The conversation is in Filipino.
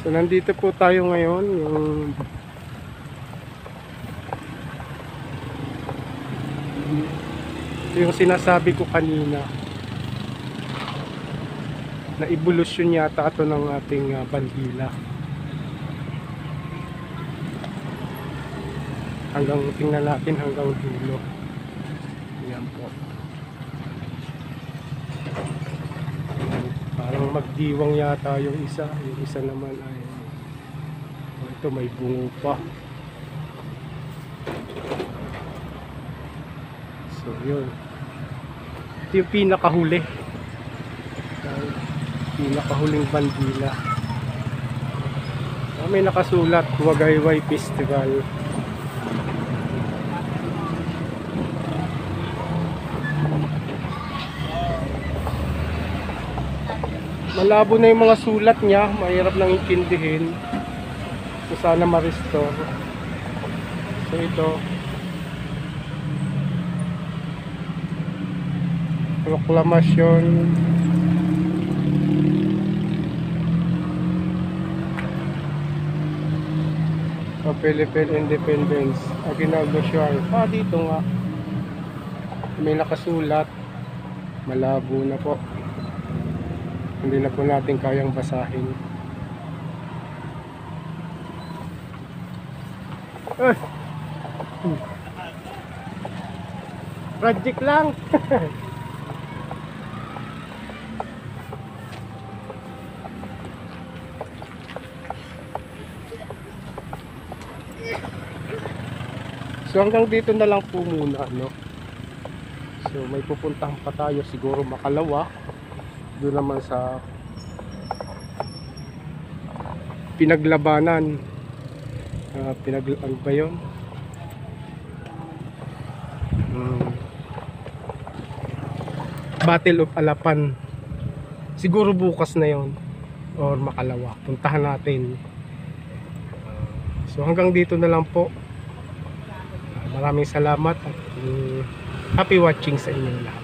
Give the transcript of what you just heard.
So nandito po tayo ngayon, yung sinasabi ko kanina na evolusyon yata ito ng ating bandila. Hanggang tingnan natin hanggang dulo. Yan po. Parang magdiwang yata yung isa naman ay ito may bungo pa. So yun, ito yung pinakahuling bandila. May nakasulat Wagayway Festival. Malabo na yung mga sulat niya, mahirap nang intindihin. So sana ma-restore. So ito, proklamasyon of Philippine Independence, Aguinaldo Shuar. Dito nga may nakasulat, malabo na po, hindi na po natin kayang basahin. Project lang. So hanggang dito na lang po muna, no? So may pupuntahan pa tayo siguro Makalawa. Doon naman sa pinaglabanan. Ano ba yun? Battle of Alapan. Siguro bukas na yon or Makalawa. Puntahan natin. So hanggang dito na lang po. Maraming salamat at happy watching sa inyong lahat.